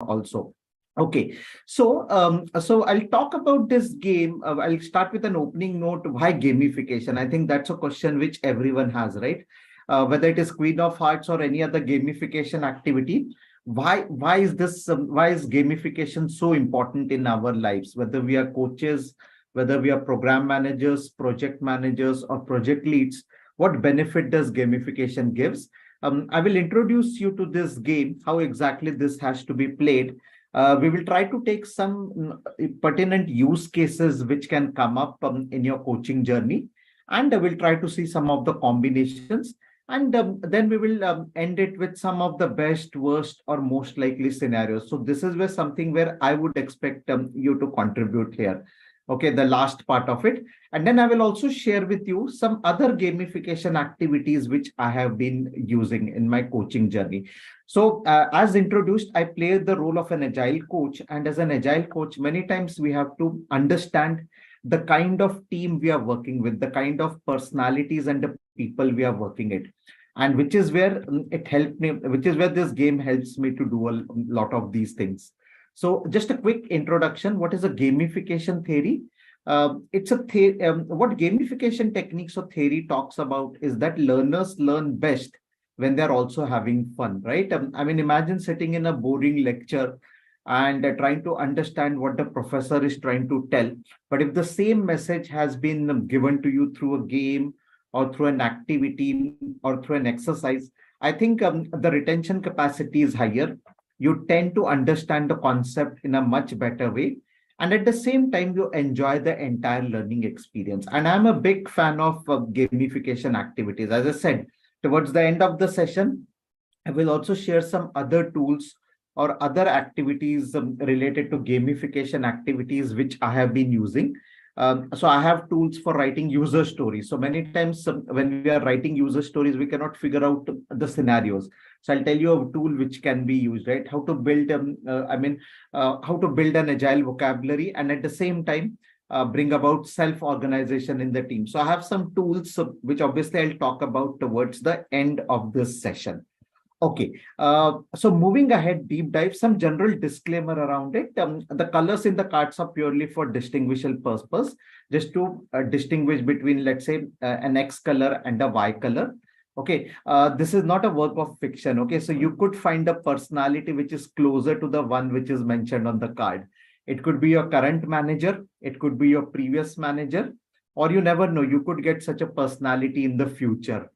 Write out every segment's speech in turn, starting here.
also. Okay, so I'll talk about this game. I'll start with an opening note. Why gamification? I think that's a question which everyone has, right? Whether it is Queen of Hearts or any other gamification activity. Why is this? Why is gamification so important in our lives? Whether we are coaches, whether we are program managers, project managers, or project leads, what benefit does gamification gives? I will introduce you to this game, how exactly this has to be played. We will try to take some pertinent use cases which can come up in your coaching journey, and we'll try to see some of the combinations. And then we will end it with some of the best, worst, or most likely scenarios. So this is where something where I would expect you to contribute here. Okay, the last part of it. And then I will also share with you some other gamification activities which I have been using in my coaching journey. So as introduced, I play the role of an agile coach. And as an agile coach, many times we have to understand the kind of team we are working with, the kind of personalities and the people we are working it. And which is where it helped me, which is where this game helps me to do a lot of these things. So just a quick introduction. What is a gamification theory? It's a what gamification techniques or theory talks about is that learners learn best when they're also having fun, right? I mean, imagine sitting in a boring lecture and trying to understand what the professor is trying to tell. But if the same message has been given to you through a game or through an activity or through an exercise, I think the retention capacity is higher. You tend to understand the concept in a much better way. And at the same time, you enjoy the entire learning experience. And I'm a big fan of gamification activities. As I said, towards the end of the session, I will also share some other tools or other activities related to gamification activities, which I have been using. So I have tools for writing user stories. So many times when we are writing user stories, we cannot figure out the scenarios. So I'll tell you a tool which can be used, right? How to build, how to build an agile vocabulary and at the same time bring about self-organization in the team. So I have some tools which obviously I'll talk about towards the end of this session. Okay, so moving ahead, deep dive, some general disclaimer around it. The colors in the cards are purely for distinguishable purpose, just to distinguish between, let's say, an X color and a Y color. Okay, this is not a work of fiction. Okay, so you could find a personality which is closer to the one which is mentioned on the card. It could be your current manager, it could be your previous manager, or you never know, you could get such a personality in the future,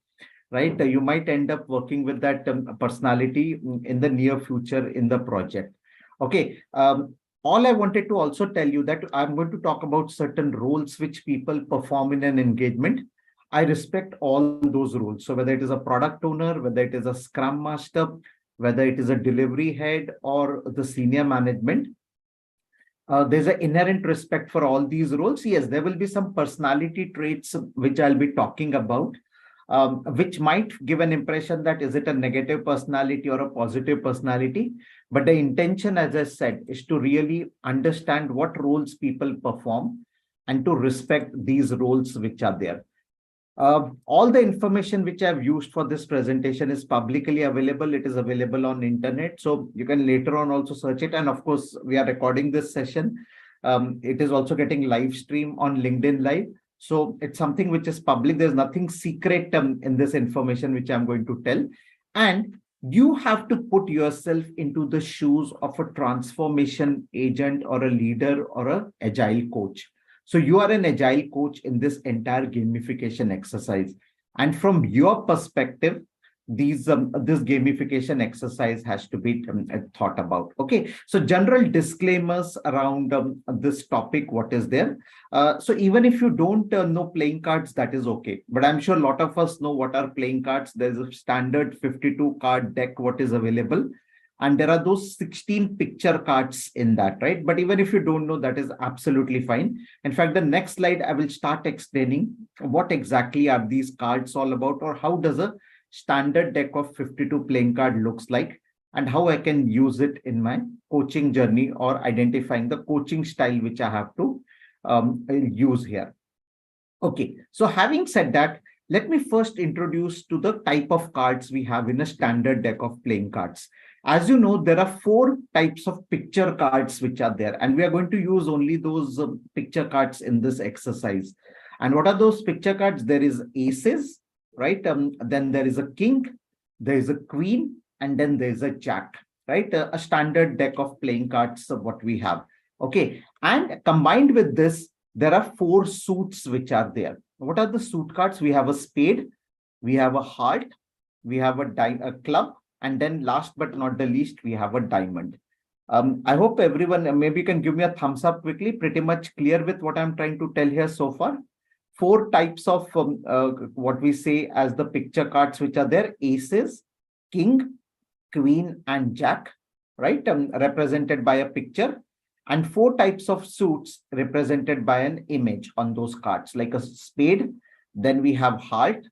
right? You might end up working with that personality in the near future in the project. Okay. All I wanted to also tell you that I'm going to talk about certain roles which people perform in an engagement. I respect all those roles. So whether it is a product owner, whether it is a scrum master, whether it is a delivery head or the senior management, there's an inherent respect for all these roles. Yes, there will be some personality traits which I'll be talking about, which might give an impression that is it a negative personality or a positive personality. But the intention, as I said, is to really understand what roles people perform and to respect these roles which are there. All the information which I've used for this presentation is publicly available. It is available on internet. So you can later on also search it. And of course, we are recording this session. It is also getting live stream on LinkedIn Live. So it's something which is public. There's nothing secret in this information which I'm going to tell. And you have to put yourself into the shoes of a transformation agent or a leader or an agile coach. So you are an agile coach in this entire gamification exercise. And from your perspective, this gamification exercise has to be thought about. Okay, so general disclaimers around this topic, what is there. So even if you don't know playing cards, that is okay. But I'm sure a lot of us know what are playing cards. There's a standard 52 card deck, what is available. And there are those 16 picture cards in that, right? But even if you don't know, that is absolutely fine. In fact, the next slide, I will start explaining what exactly are these cards all about, or how does a standard deck of 52 playing card looks like, and how I can use it in my coaching journey or identifying the coaching style which I have to use here. Okay, so having said that, let me first introduce to the type of cards we have in a standard deck of playing cards. As you know, there are four types of picture cards which are there, and we are going to use only those picture cards in this exercise. And what are those picture cards? There is aces, right? Then there is a king, there is a queen, and then there is a jack, right? A standard deck of playing cards of what we have. Okay. And combined with this, there are four suits which are there. What are the suit cards? We have a spade, we have a heart, we have a club, and then last but not the least, we have a diamond. I hope everyone maybe can give me a thumbs up quickly, pretty much clear with what I'm trying to tell here so far. Four types of what we say as the picture cards which are there: aces, king, queen, and jack, right? Represented by a picture. And four types of suits represented by an image on those cards, like a spade, then we have heart,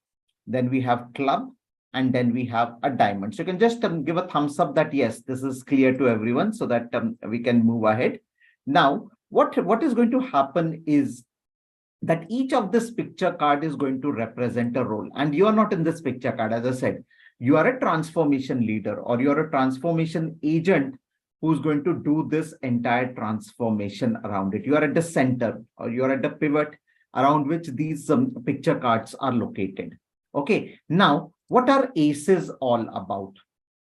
then we have club, and then we have a diamond. So you can just give a thumbs up that yes, this is clear to everyone, so that we can move ahead. Now, what is going to happen is that each of this picture card is going to represent a role. And you are not in this picture card, as I said. You are a transformation leader, or you're a transformation agent who's going to do this entire transformation around it. You are at the center, or you're at the pivot around which these picture cards are located. Okay, now what are aces all about?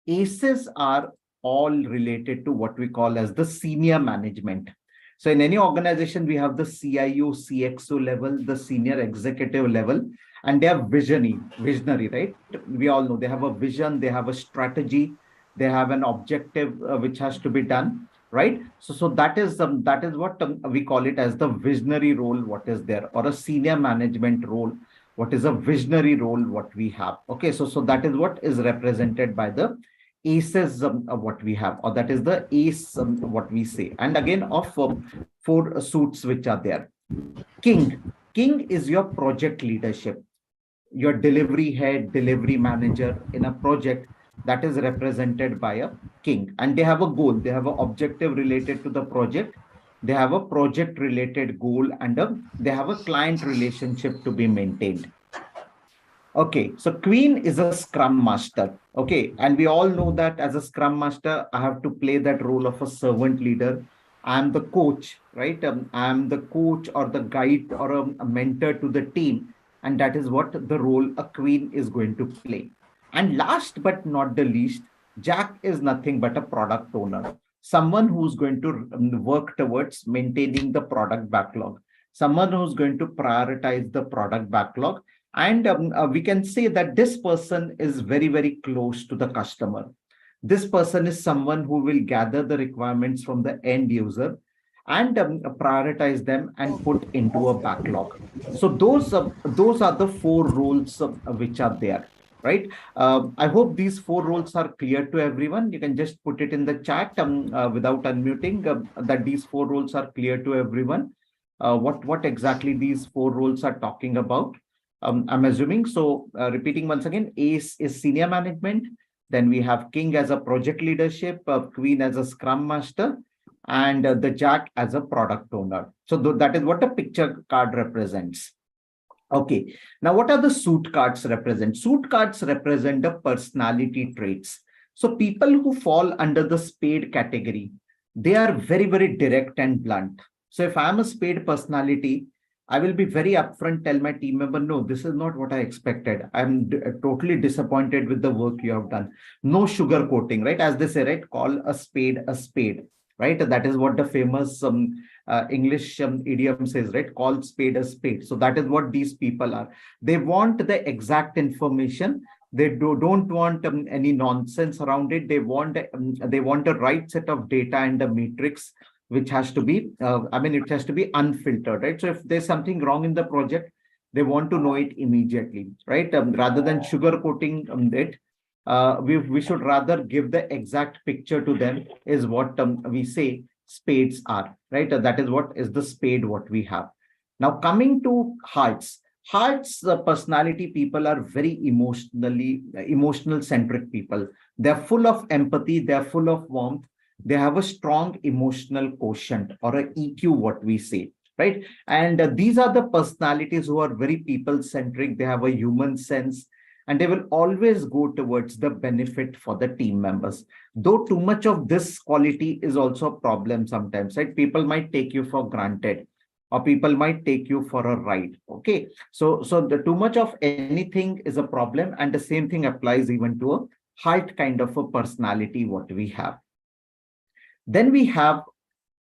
Aces are all related to what we call as the senior management. So in any organization, we have the CIO, CXO level, the senior executive level, and they are visionary, right? We all know they have a vision, they have a strategy, they have an objective which has to be done, right? So that is what we call it as the visionary role, what is there, or a senior management role, what is a visionary role, what we have. Okay, so that is what is represented by the aces what we have, or that is the ace what we say. And again, of four suits which are there. King is your project leadership, your delivery head, delivery manager in a project, that is represented by a king. And they have a goal, they have an objective related to the project, they have a project related goal, and they have a client relationship to be maintained. Okay, so queen is a scrum master. Okay, and we all know that as a scrum master, I have to play that role of a servant leader. I'm the coach, right? I'm the coach or the guide or a mentor to the team. And that is what the role a queen is going to play. And last but not the least, Jack is nothing but a product owner, someone who's going to work towards maintaining the product backlog, someone who's going to prioritize the product backlog. And we can say that this person is very, very close to the customer. This person is someone who will gather the requirements from the end user and prioritize them and put into a backlog. So those are the four roles which are there, right? I hope these four roles are clear to everyone. You can just put it in the chat without unmuting that these four roles are clear to everyone. What exactly these four roles are talking about. I'm assuming. So repeating once again, ace is senior management. Then we have king as a project leadership, queen as a scrum master, and the jack as a product owner. So that is what the picture card represents. Okay. Now, what are the suit cards represent? Suit cards represent the personality traits. So people who fall under the spade category, they are very, very direct and blunt. So if I'm a spade personality, I will be very upfront, tell my team member, no, this is not what I expected. I'm totally disappointed with the work you have done. No sugar coating, right? As they say, right? Call a spade, right? That is what the famous English idiom says, right? Call spade a spade. So that is what these people are. They want the exact information. They don't want any nonsense around it. They want the right set of data and the matrix, which has to be, it has to be unfiltered, right? So if there's something wrong in the project, they want to know it immediately, right? Rather than sugarcoating it, we should rather give the exact picture to them, is what we say spades are, right? That is what is the spade what we have. Now coming to hearts. Hearts, personality people are very emotional centric people. They're full of empathy, they're full of warmth, they have a strong emotional quotient or a EQ, what we say, right? And these are the personalities who are very people centric. They have a human sense. and they will always go towards the benefit for the team members. Though too much of this quality is also a problem sometimes, right? People might take you for granted, or people might take you for a ride. Okay, so the too much of anything is a problem, and the same thing applies even to a height kind of a personality what we have. Then we have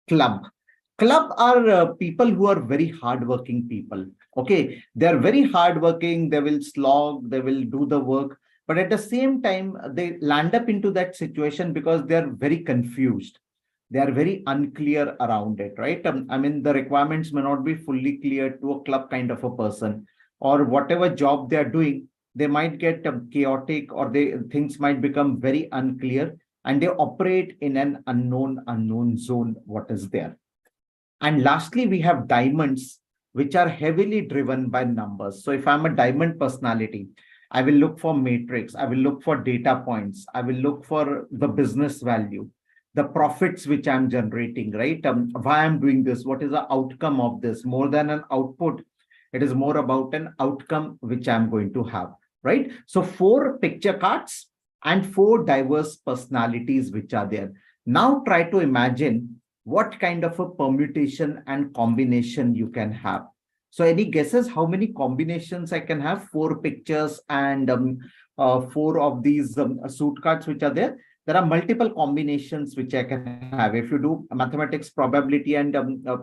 club. Club are people who are very hardworking people. Okay, they are very hardworking. They will slog. They will do the work, but at the same time, they land up into that situation because they are very confused. They are very unclear around it, right? I mean, the requirements may not be fully clear to a club kind of a person, or whatever job they are doing, they might get chaotic, or things might become very unclear, and they operate in an unknown zone. What is there? And lastly, we have diamonds, which are heavily driven by numbers. So if I'm a diamond personality, I will look for matrix, I will look for data points, I will look for the business value, the profits which I'm generating, right? Why I'm doing this, what is the outcome of this? More than an output, it is more about an outcome which I'm going to have, right? So 4 picture cards and 4 diverse personalities which are there. Now try to imagine what kind of a permutation and combination you can have. So any guesses how many combinations I can have? 4 pictures and 4 of these suit cards which are there. There are multiple combinations which I can have. If you do mathematics probability and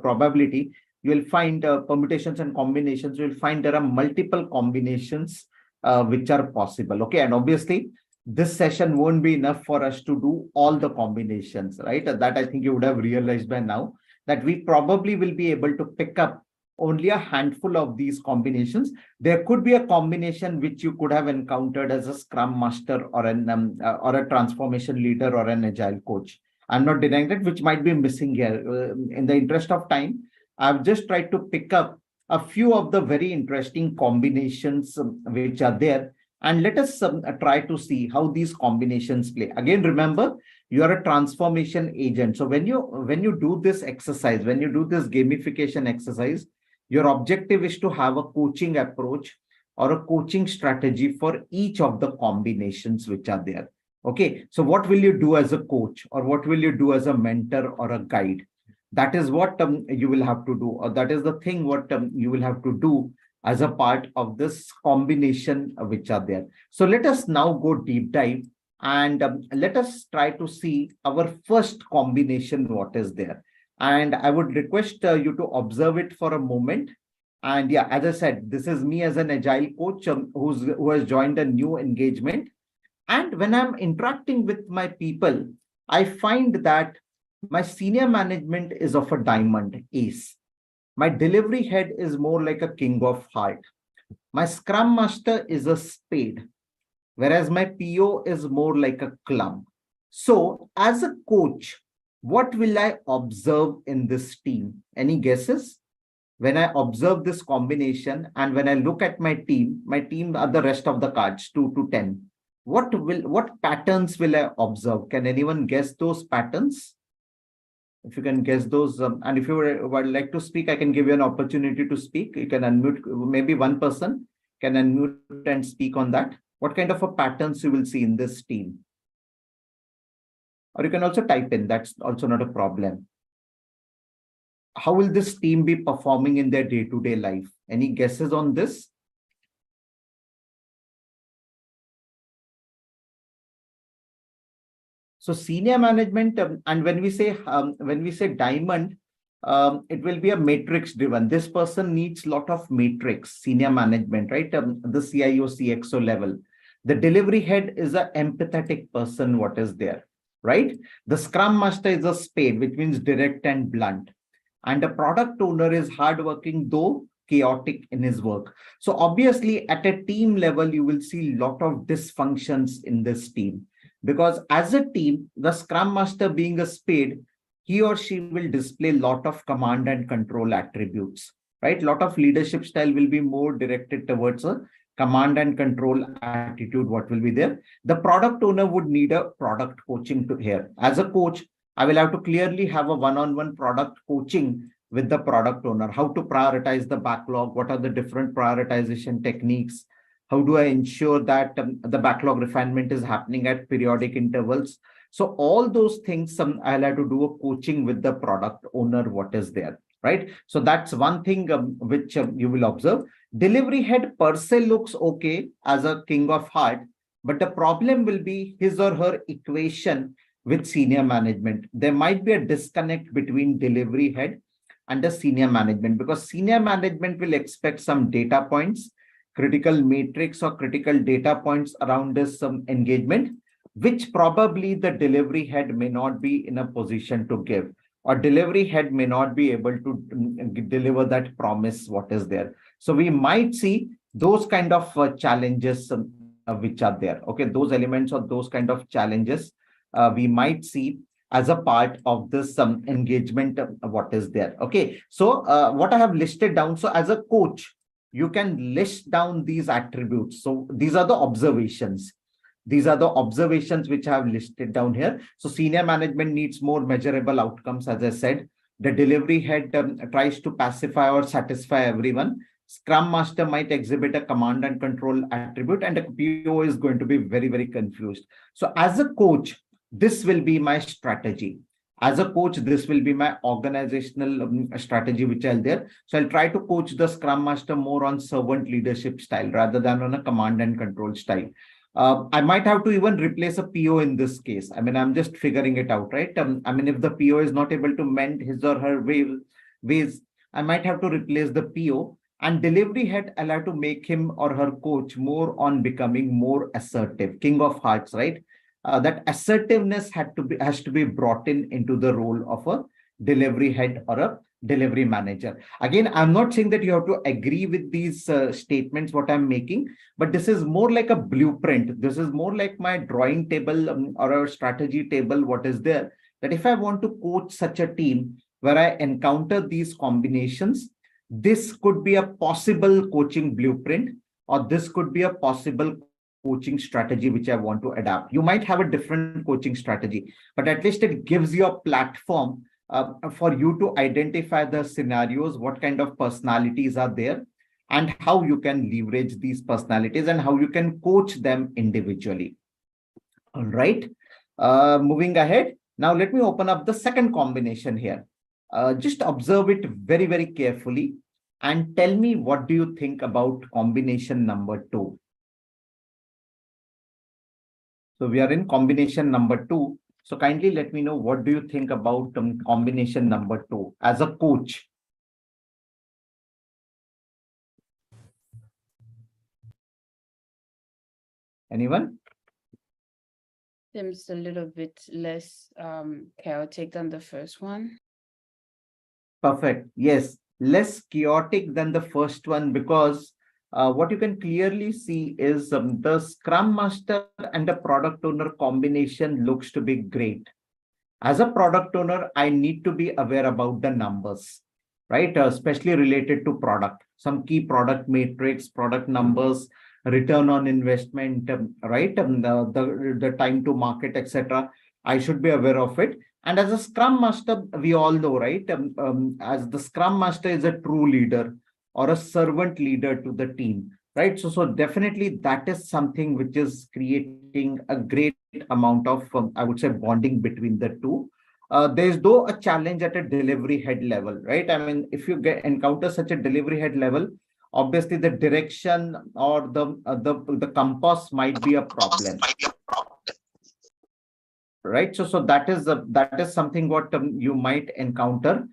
probability, you will find permutations and combinations. You will find there are multiple combinations which are possible. Okay, and obviously this session won't be enough for us to do all the combinations, right? That I think you would have realized by now, that we probably will be able to pick up only a handful of these combinations. There could be a combination which you could have encountered as a scrum master or or a transformation leader or an agile coach. I'm not denying that, which might be missing here. In the interest of time, I've just tried to pick up a few of the very interesting combinations which are there. And let us try to see how these combinations play. Again, remember, you are a transformation agent. So when you do this exercise, when you do this gamification exercise, your objective is to have a coaching approach or a coaching strategy for each of the combinations which are there. Okay, so what will you do as a coach, or what will you do as a mentor or a guide? That is what you will have to do, or that is the thing what you will have to do as a part of this combination which are there. So let us now go deep dive, and let us try to see our first combination what is there. And I would request you to observe it for a moment. And yeah, as I said, this is me as an agile coach who has joined a new engagement. And when I'm interacting with my people, I find that my senior management is of a diamond, ace. My delivery head is more like a king of heart. My scrum master is a spade, whereas my PO is more like a club. So as a coach, what will I observe in this team? Any guesses? When I observe this combination and when I look at my team are the rest of the cards, 2 to 10. What patterns will I observe? Can anyone guess those patterns? If you can guess those, and if you would like to speak, I can give you an opportunity to speak. You can unmute, maybe one person can unmute and speak on that. What kind of a patterns you will see in this team? Or you can also type in, that's also not a problem. How will this team be performing in their day-to-day life? Any guesses on this? So senior management, and when we say diamond, it will be a matrix driven. This person needs lot of matrix, senior management, right? The CIO, CXO level. The delivery head is an empathetic person, what is there, right? The scrum master is a spade, which means direct and blunt. And the product owner is hardworking, though chaotic in his work. So obviously at a team level, you will see a lot of dysfunctions in this team. Because as a team, the scrum master being a spade, he or she will display a lot of command and control attributes, right? A lot of leadership style will be more directed towards a command and control attitude, what will be there. The product owner would need a product coaching to here. As a coach, I will have to clearly have a one-on-one product coaching with the product owner, how to prioritize the backlog, what are the different prioritization techniques, How do I ensure that the backlog refinement is happening at periodic intervals? So all those things, I'll have to do a coaching with the product owner, what is there, right? So that's one thing which you will observe. Delivery head per se looks okay as a king of heart, but the problem will be his or her equation with senior management. There might be a disconnect between delivery head and the senior management, because senior management will expect some data points, critical matrix or critical data points around this engagement, which probably the delivery head may not be in a position to give, or delivery head may not be able to deliver that promise what is there. So we might see those kind of challenges which are there. Okay, those elements or those kind of challenges we might see as a part of this engagement what is there. Okay, so what I have listed down, so as a coach you can list down these attributes. So these are the observations. These are the observations which I have listed down here. So senior management needs more measurable outcomes. As I said, the delivery head tries to pacify or satisfy everyone. Scrum master might exhibit a command and control attribute, and a PO is going to be very, very confused. So as a coach, this will be my strategy. As a coach, this will be my organizational strategy which I'll there. So I'll try to coach the Scrum Master more on servant leadership style rather than on a command and control style. I might have to even replace a PO in this case. I mean, I'm just figuring it out, right? I mean, if the PO is not able to mend his or her ways, I might have to replace the PO. And delivery head, I'll have to make him or her coach more on becoming more assertive, king of hearts, right? That assertiveness has to be brought into the role of a delivery head or a delivery manager. Again, I'm not saying that you have to agree with these statements what I'm making, but this is more like a blueprint. This is more like my drawing table or a strategy table what is there, that if I want to coach such a team where I encounter these combinations, this could be a possible coaching blueprint, or this could be a possible coaching strategy which I want to adapt. You might have a different coaching strategy, but at least it gives you a platform for you to identify the scenarios, what kind of personalities are there, and how you can leverage these personalities and how you can coach them individually. All right. Moving ahead. Now, let me open up the second combination here. Just observe it very, very carefully and tell me what do you think about combination number 2. So we are in combination number 2. So kindly let me know what do you think about combination number 2 as a coach. Anyone? Seems a little bit less chaotic than the first one. Perfect. Yes, less chaotic than the first one, because what you can clearly see is the Scrum Master and the product owner combination looks to be great. As a product owner, I need to be aware about the numbers, right? Especially related to product, some key product matrix, product numbers, return on investment, right? The time to market, etc. I should be aware of it. And as a Scrum Master, we all know, right? As the Scrum Master is a true leader or a servant leader to the team, right? So definitely that is something which is creating a great amount of, I would say, bonding between the two. There's though a challenge at a delivery head level, right? I mean, if you encounter such a delivery head level, obviously the direction or the compass might be a problem, right? So that is something what you might encounter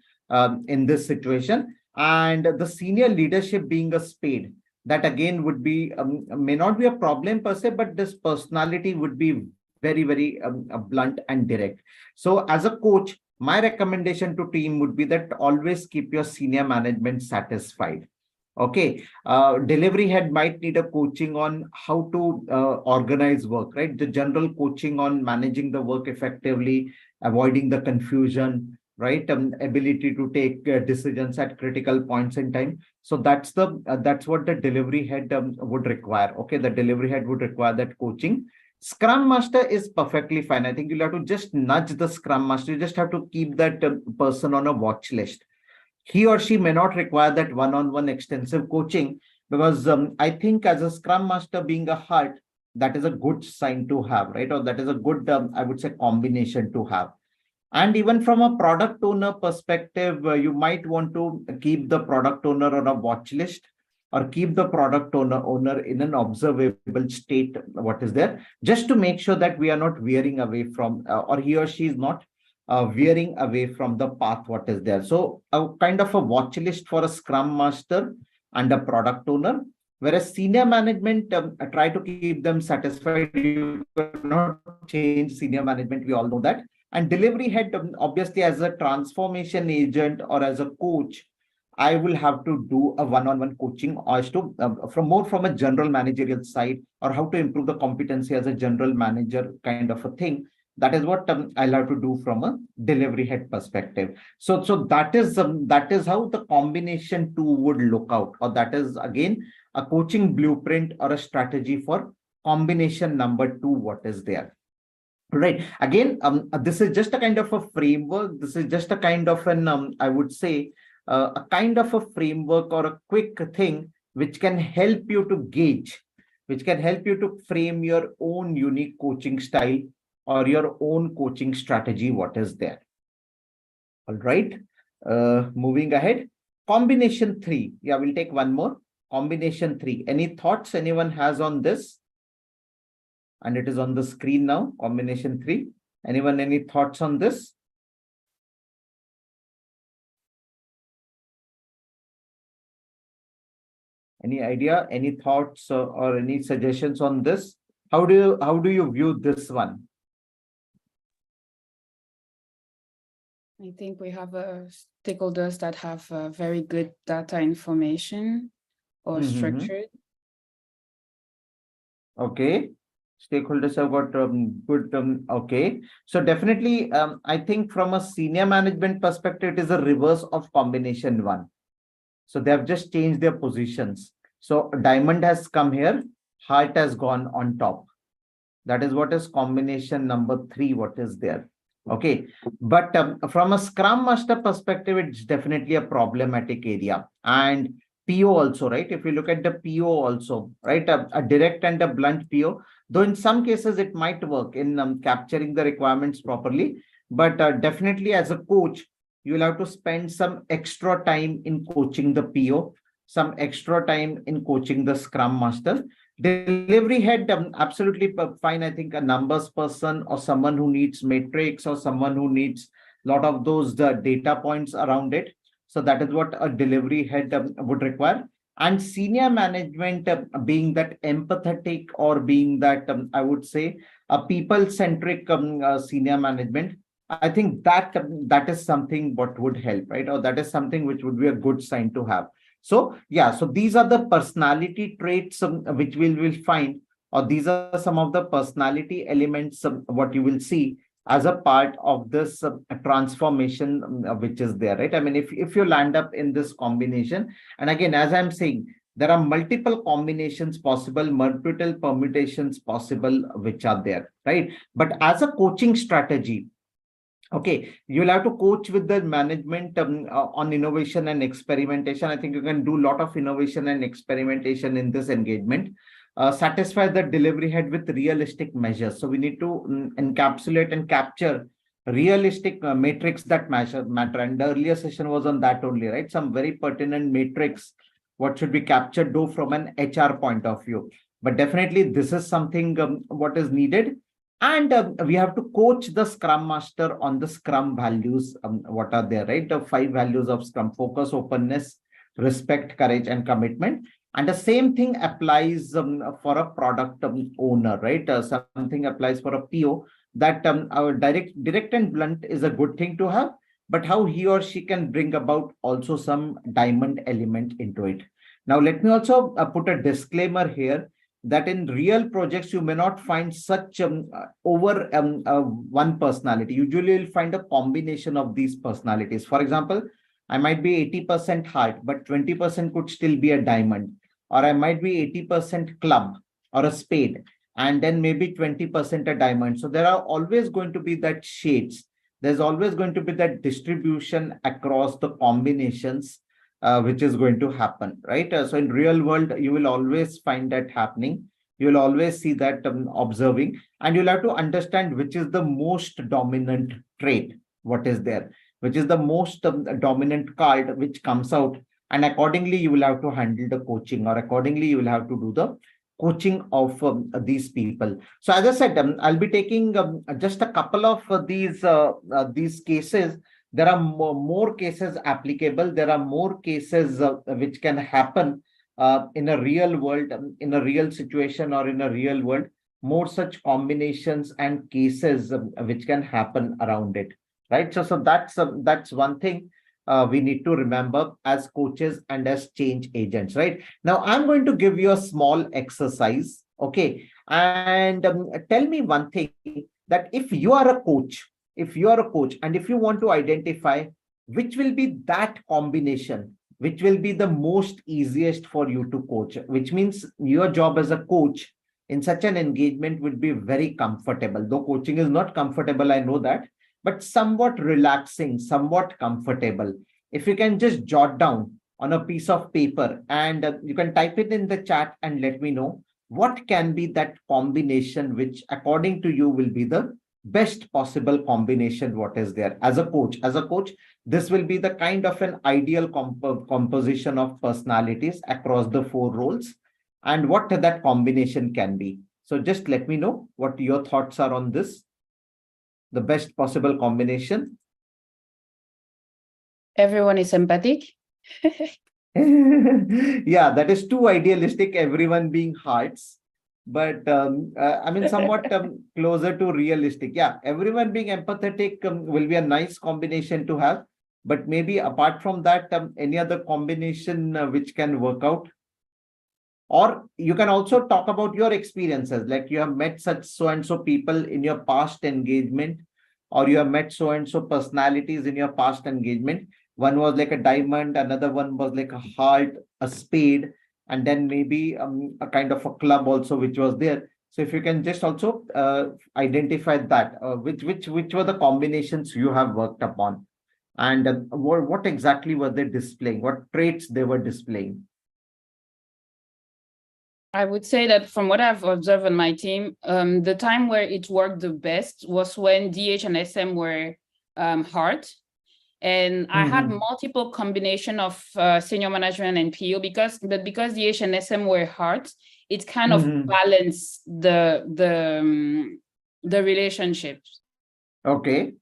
in this situation. And the senior leadership being a spade, that again would be may not be a problem per se, but this personality would be very, very blunt and direct. So as a coach, my recommendation to team would be that always keep your senior management satisfied. Okay, delivery head might need a coaching on how to organize work, right? The general coaching on managing the work effectively, avoiding the confusion, right? Ability to take decisions at critical points in time. So that's what the delivery head would require. Okay, the delivery head would require that coaching. Scrum Master is perfectly fine. I think you'll have to just nudge the Scrum Master. You just have to keep that person on a watch list. He or she may not require that one-on-one extensive coaching, because I think as a Scrum Master being a heart, that is a good sign to have, right? Or that is a good, I would say, combination to have. And even from a product owner perspective, you might want to keep the product owner on a watch list, or keep the product owner in an observable state, what is there, just to make sure that we are not veering away from, or he or she is not veering away from the path, what is there. So a kind of a watch list for a Scrum Master and a product owner, whereas senior management try to keep them satisfied. You cannot change senior management, we all know that. And delivery head, obviously, as a transformation agent or as a coach, I will have to do a one-on-one coaching as to from more from a general managerial side, or how to improve the competency as a general manager kind of a thing. That is what I'll have to do from a delivery head perspective. So that is how the combination two would look out, or that is again a coaching blueprint or a strategy for combination number two, what is there. Right. Again, this is just a kind of a framework. This is just a kind of an, I would say, a kind of a framework or a quick thing which can help you to gauge, which can help you to frame your own unique coaching style or your own coaching strategy, what is there. All right. Moving ahead. Combination three. Yeah, we'll take one more. Combination three. Any thoughts anyone has on this? And it is on the screen now, combination three. Anyone, any thoughts on this? Any idea, any thoughts or any suggestions on this? How do you view this one? I think we have stakeholders that have very good data information or structured. Okay. Stakeholders have got good, okay. So definitely, I think from a senior management perspective, it is a reverse of combination one. So they have just changed their positions. So diamond has come here, heart has gone on top. That is what is combination number three, what is there. Okay. But from a Scrum Master perspective, it's definitely a problematic area. And PO also, right? If you look at the PO also, right? A direct and a blunt PO, though in some cases it might work in capturing the requirements properly. But definitely as a coach, you will have to spend some extra time in coaching the PO, some extra time in coaching the Scrum Master. Delivery head, absolutely fine. I think a numbers person or someone who needs metrics or someone who needs a lot of those data points around it. So that is what a delivery head would require. And senior management being that empathetic or being that, I would say, a people-centric senior management. I think that is something what would help, right? Or that is something which would be a good sign to have. So yeah, so these are the personality traits which we will find, or these are some of the personality elements what you will see as a part of this transformation which is there, right? I mean, if you land up in this combination, and again, as I'm saying, there are multiple combinations possible, multiple permutations possible which are there, right? But as a coaching strategy, okay, you'll have to coach with the management on innovation and experimentation. I think you can do a lot of innovation and experimentation in this engagement. Satisfy the delivery head with realistic measures. So we need to encapsulate and capture realistic metrics that matter. And the earlier session was on that only, right? Some very pertinent metrics, what should be captured, though from an HR point of view. But definitely this is something what is needed. And we have to coach the Scrum Master on the Scrum values. What are there, right? The 5 values of Scrum: focus, openness, respect, courage, and commitment. And the same thing applies for a product owner, right? Something applies for a PO, that our direct and blunt is a good thing to have, but how he or she can bring about also some diamond element into it. Now, let me also put a disclaimer here that in real projects, you may not find such over one personality. Usually you'll find a combination of these personalities. For example, I might be 80% heart, but 20% could still be a diamond. Or I might be 80% club or a spade, and then maybe 20% a diamond. So there are always going to be that shades. There's always going to be that distribution across the combinations which is going to happen, right? So in real world, you will always find that happening. You will always see that observing, and you'll have to understand which is the most dominant trait, what is there, which is the most dominant card which comes out. And accordingly, you will have to handle the coaching, or accordingly, you will have to do the coaching of these people. So as I said, I'll be taking just a couple of these cases. There are more cases applicable. There are more cases which can happen in a real world, in a real situation, or in a real world. More such combinations and cases which can happen around it, right? So that's one thing we need to remember as coaches and as change agents, right? Now, I'm going to give you a small exercise, okay? And tell me one thing, that if you are a coach, and if you want to identify which will be that combination, which will be the most easiest for you to coach, which means your job as a coach in such an engagement would be very comfortable. Though coaching is not comfortable, I know that, but somewhat relaxing, somewhat comfortable. If you can just jot down on a piece of paper, and you can type it in the chat and let me know what can be that combination which according to you will be the best possible combination, what is there as a coach. As a coach, this will be the kind of an ideal composition of personalities across the 4 roles, and what that combination can be. So just let me know what your thoughts are on this, the best possible combination. Everyone is empathic. Yeah, that is too idealistic, everyone being hearts. But I mean, somewhat closer to realistic. Yeah, everyone being empathetic will be a nice combination to have. But maybe apart from that, any other combination which can work out? Or you can also talk about your experiences, like you have met such so and so people in your past engagement, or you have met so and so personalities in your past engagement. One was like a diamond, another one was like a heart, a spade, and then maybe a kind of a club also, which was there. So if you can just also identify that, which were the combinations you have worked upon, and what exactly were they displaying, what traits they were displaying. I would say that from what I've observed on my team, the time where it worked the best was when DH and SM were hard. And I had multiple combination of senior management and PO because DH and SM were hard, it kind of balanced the relationships. Okay.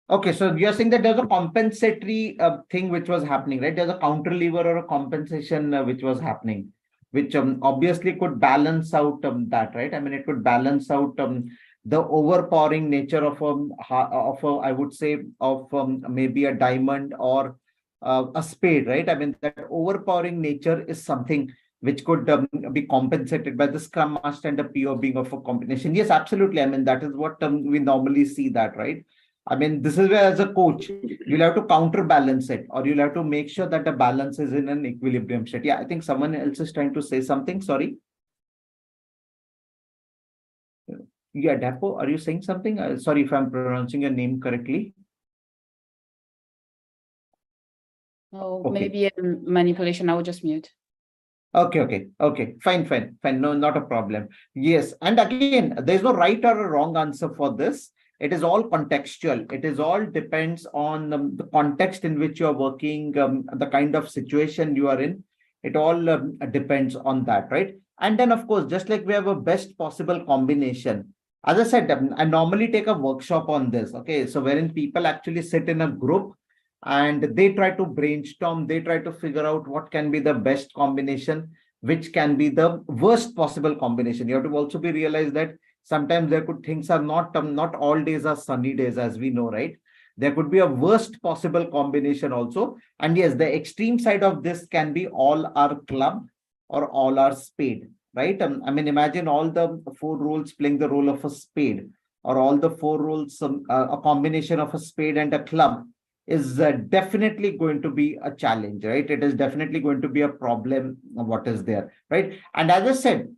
Okay, so you're saying that there's a compensatory thing which was happening, right? There's a counter lever or a compensation which was happening, which obviously could balance out that, right? I mean, it could balance out the overpowering nature of I would say, of maybe a diamond or a spade, right? I mean, that overpowering nature is something which could be compensated by the Scrum Master and the PO being of a combination. Yes, absolutely. I mean, that is what we normally see that, right? I mean, this is where as a coach, you'll have to counterbalance it, or you'll have to make sure that the balance is in an equilibrium state. Yeah, I think someone else is trying to say something. Sorry. Yeah, Dapo, are you saying something? Sorry if I'm pronouncing your name correctly. Oh, okay. Maybe a manipulation. I will just mute. Okay. Fine. No, not a problem. Yes. And again, there's no right or a wrong answer for this. It is all contextual. It is all depends on the context in which you're working, the kind of situation you are in. It all depends on that, right? And then, of course, just like we have a best possible combination. As I said, I normally take a workshop on this. Okay, so wherein people actually sit in a group and they try to brainstorm, they try to figure out what can be the best combination, which can be the worst possible combination. You have to also be realized that sometimes things are not all days are sunny days, as we know, right? There could be a worst possible combination also. And yes, the extreme side of this can be all our club or all our spade, right? I mean, imagine all the 4 roles playing the role of a spade, or all the 4 roles, a combination of a spade and a club is definitely going to be a challenge, right? It is definitely going to be a problem, what is there, right? And as I said,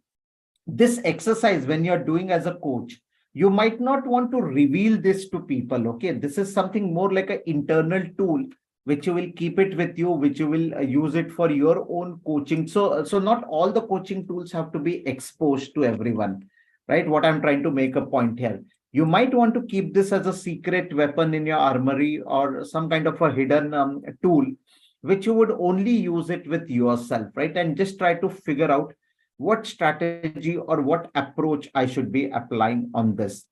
this exercise, when you're doing as a coach, you might not want to reveal this to people, okay? This is something more like an internal tool which you will keep it with you, which you will use it for your own coaching. So not all the coaching tools have to be exposed to everyone, right? What I'm trying to make a point here. You might want to keep this as a secret weapon in your armory, or some kind of a hidden tool, which you would only use it with yourself, right? And just try to figure out what strategy or what approach I should be applying on this,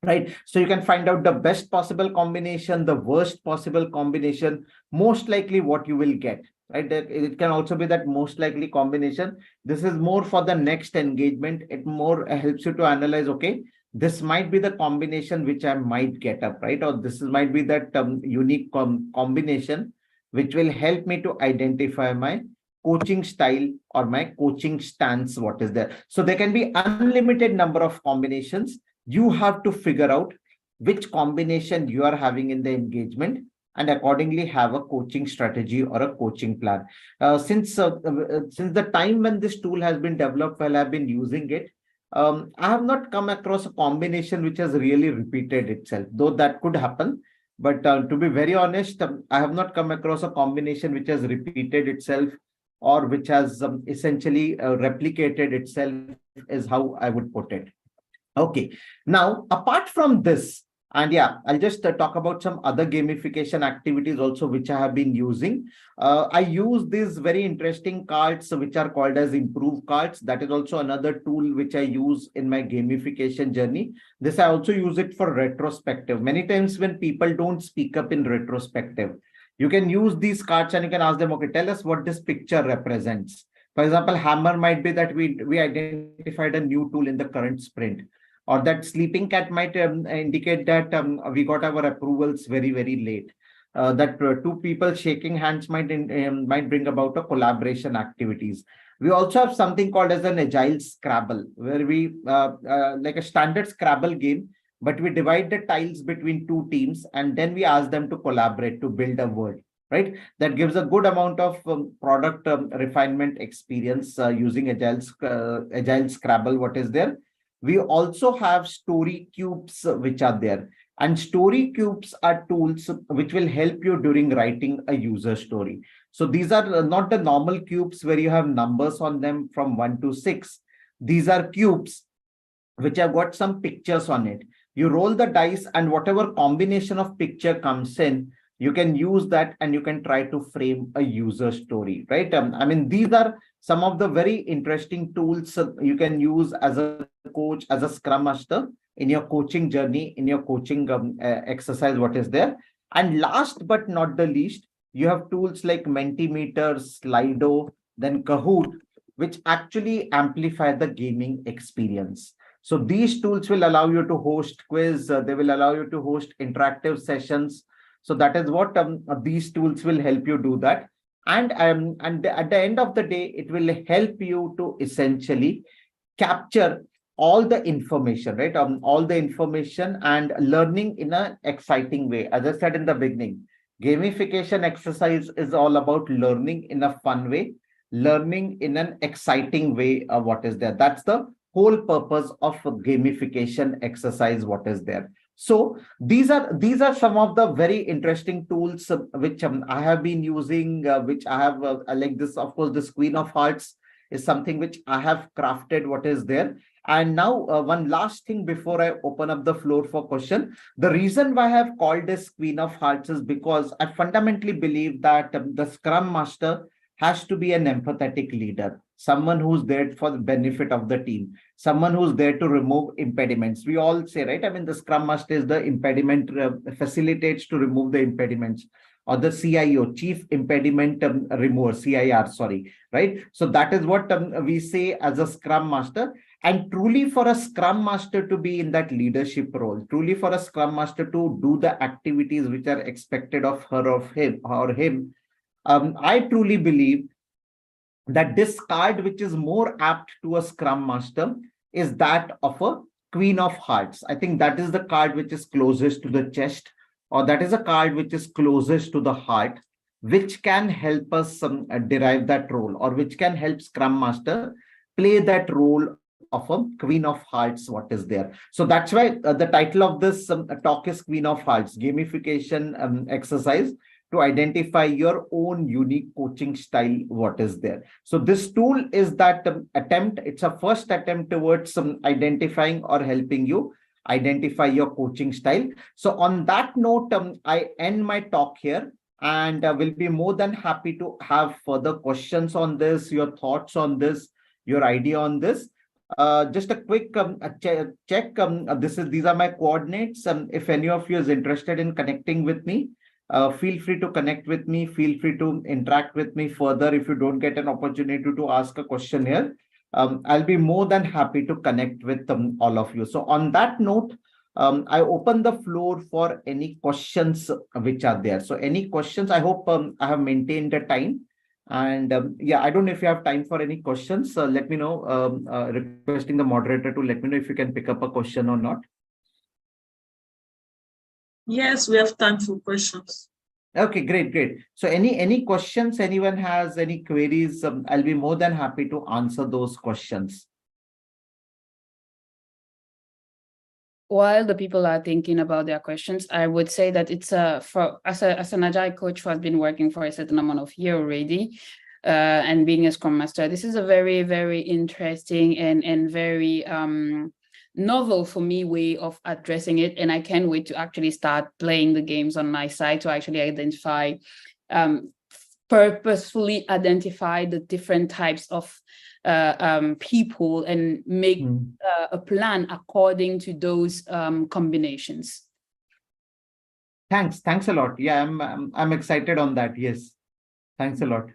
right? So you can find out the best possible combination, the worst possible combination, most likely what you will get, right? It can also be that most likely combination. This is more for the next engagement. It more helps you to analyze, okay, this might be the combination which I might get up, right? Or this might be that unique combination which will help me to identify my coaching style or my coaching stance, what is there. So there can be unlimited number of combinations. You have to figure out which combination you are having in the engagement, and accordingly have a coaching strategy or a coaching plan. Since the time when this tool has been developed, while I've been using it, I have not come across a combination which has really repeated itself, though that could happen. But to be very honest, I have not come across a combination which has repeated itself, or which has essentially replicated itself, is how I would put it. Okay. Now, apart from this, and yeah, I'll just talk about some other gamification activities also, which I have been using. I use these very interesting cards, which are called as improve cards. That is also another tool which I use in my gamification journey. This I also use it for retrospective. Many times when people don't speak up in retrospective, you can use these cards and you can ask them, okay, tell us what this picture represents. For example, hammer might be that we identified a new tool in the current sprint, or that sleeping cat might indicate that we got our approvals very, very late. That two people shaking hands might bring about a collaboration activities. We also have something called as an agile Scrabble, where we like a standard Scrabble game, but we divide the tiles between two teams, and then we ask them to collaborate to build a word, right? That gives a good amount of product refinement experience using agile Scrabble. What is there? We also have story cubes, which are there. And story cubes are tools which will help you during writing a user story. So these are not the normal cubes where you have numbers on them from 1 to 6. These are cubes which have got some pictures on it. You roll the dice, and whatever combination of picture comes in, you can use that and you can try to frame a user story, right? I mean, these are some of the very interesting tools you can use as a coach, as a scrum master in your coaching journey, in your coaching exercise, what is there. And last but not the least, you have tools like Mentimeter, Slido, then Kahoot, which actually amplify the gaming experience. So these tools will allow you to host quiz, they will allow you to host interactive sessions. So that is what these tools will help you do that. And at the end of the day, it will help you to essentially capture all the information, right? All the information and learning in an exciting way. As I said in the beginning, gamification exercise is all about learning in a fun way, learning in an exciting way. What is there? That's the whole purpose of a gamification exercise. What is there? So these are some of the very interesting tools which I have been using, which I have like this. Of course, this Queen of Hearts is something which I have crafted. What is there? And now one last thing before I open up the floor for question. The reason why I have called this Queen of Hearts is because I fundamentally believe that the Scrum Master has to be an empathetic leader, someone who's there for the benefit of the team, someone who's there to remove impediments. We all say, right? I mean, the Scrum Master is the impediment, facilitates to remove the impediments, or the CIO, Chief Impediment Remover, CIR, sorry, right? So that is what we say as a Scrum Master. And truly for a Scrum Master to be in that leadership role, truly for a Scrum Master to do the activities which are expected of her, of him, I truly believe that this card, which is more apt to a Scrum Master, is that of a Queen of Hearts. I think that is the card which is closest to the chest, or that is a card which is closest to the heart, which can help us derive that role, or which can help Scrum Master play that role of a Queen of Hearts. What is there? So that's why the title of this talk is Queen of Hearts, gamification exercise, to identify your own unique coaching style, what is there. So this tool is that attempt. It's a first attempt towards identifying or helping you identify your coaching style. So on that note, I end my talk here, and will be more than happy to have further questions on this, your thoughts on this, your idea on this. Just a quick check. These are my coordinates. If any of you is interested in connecting with me, feel free to connect with me. Feel free to interact with me further. If you don't get an opportunity to ask a question here, I'll be more than happy to connect with all of you. So on that note, I open the floor for any questions which are there. So any questions? I hope I have maintained the time. And yeah, I don't know if you have time for any questions. Let me know, requesting the moderator to let me know if you can pick up a question or not. Yes, we have time for questions. Okay, great. So any questions, anyone has any queries, I'll be more than happy to answer those questions. While the people are thinking about their questions, I would say that it's as an Agile coach who has been working for a certain amount of years already, and being a Scrum Master, this is a very, very interesting and very novel for me way of addressing it. And I can't wait to actually start playing the games on my side to actually identify, purposefully identify the different types of people and make a plan according to those combinations. Thanks a lot. Yeah, I'm excited on that. Yes, thanks a lot.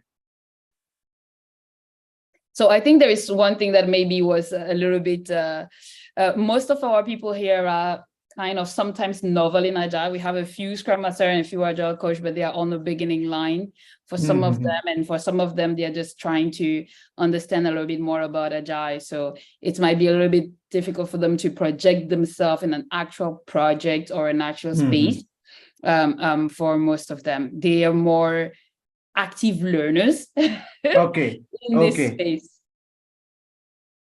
So I think there is one thing that maybe was a little bit, most of our people here are kind of sometimes novel in Agile. We have a few Scrum Master and a few Agile coach, but they are on the beginning line for some of them. And for some of them, they're just trying to understand a little bit more about Agile. So it might be a little bit difficult for them to project themselves in an actual project or an actual space. For most of them, they are more active learners. Okay. In this space.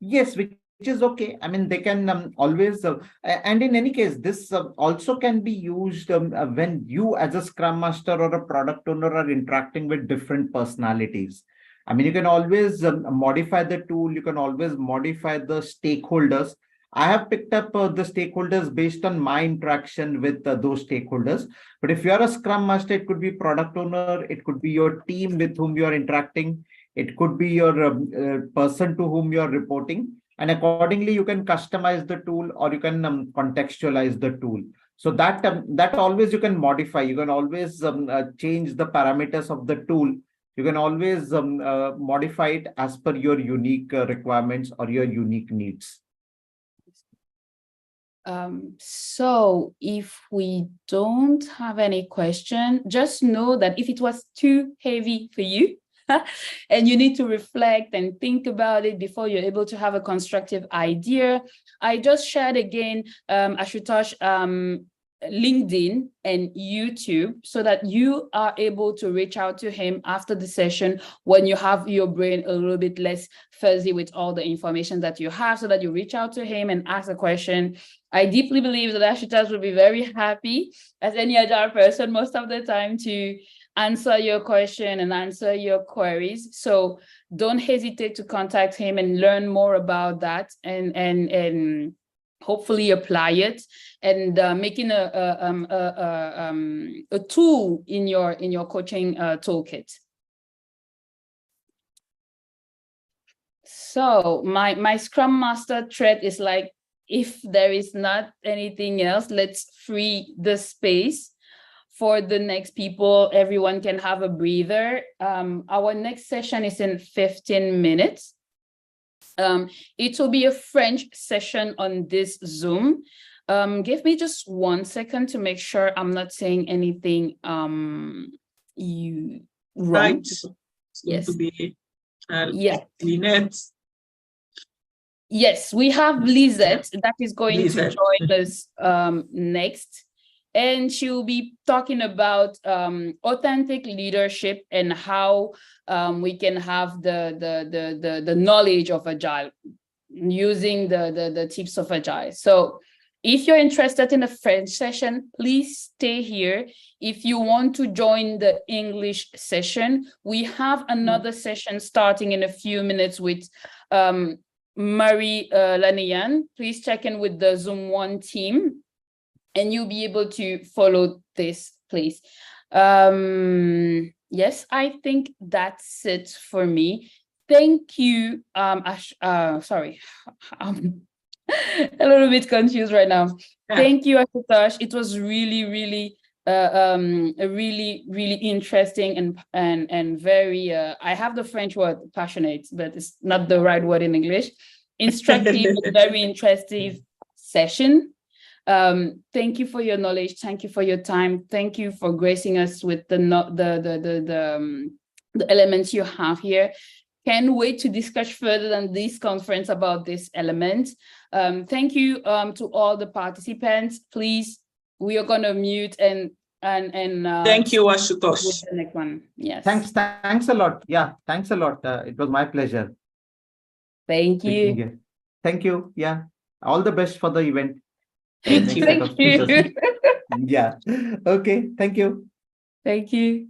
Yes, which is okay. I mean, they can always, and in any case, this also can be used when you as a Scrum Master or a product owner are interacting with different personalities. I mean, you can always modify the tool. You can always modify the stakeholders. I have picked up the stakeholders based on my interaction with those stakeholders. But if you're a Scrum Master, it could be product owner, it could be your team with whom you're interacting, it could be your person to whom you're reporting. And accordingly, you can customize the tool or you can contextualize the tool. So that always you can modify. You can always change the parameters of the tool. You can always modify it as per your unique requirements or your unique needs. So if we don't have any question, just know that if it was too heavy for you and you need to reflect and think about it before you're able to have a constructive idea, I just shared again Ashutosh LinkedIn and YouTube so that you are able to reach out to him after the session when you have your brain a little bit less fuzzy with all the information that you have, so that you reach out to him and ask a question. I deeply believe that Ashutosh will be very happy, as any Agile person most of the time, to answer your question and answer your queries. So don't hesitate to contact him and learn more about that and hopefully apply it and making a tool in your coaching toolkit. So my Scrum Master thread is like, if there is not anything else, let's free the space for the next people. Everyone can have a breather. Our next session is in 15 minutes. It will be a French session on this Zoom. Give me just 1 second to make sure I'm not saying anything you wrong. Right. It's yes. going to be yes. Lynette. Yes, we have Lizette that is going to join us next. And she'll be talking about authentic leadership and how we can have the knowledge of Agile using the tips of Agile. So If you're interested in a French session, please stay here. If you want to join the English session, we have another session starting in a few minutes with Marie Lanian. Please check in with the Zoom One team and you'll be able to follow this, please. Yes, I think that's it for me. Thank you, sorry, I'm a little bit confused right now. Yeah. Thank you, Ashutosh. It was really, really, really interesting and very. I have the French word passionate, but it's not the right word in English. Instructive, but very interesting session. Thank you for your knowledge. Thank you for your time. Thank you for gracing us with the elements you have here. Can't wait to discuss further than this conference about this element. Thank you to all the participants. Please, we are gonna mute and thank you, Ashutosh. with the next one. Yes. Thanks a lot. Yeah, thanks a lot. It was my pleasure. Thank you. Here. Thank you. Yeah. All the best for the event. Thank you. Thank you. Yeah. Okay. Thank you. Thank you.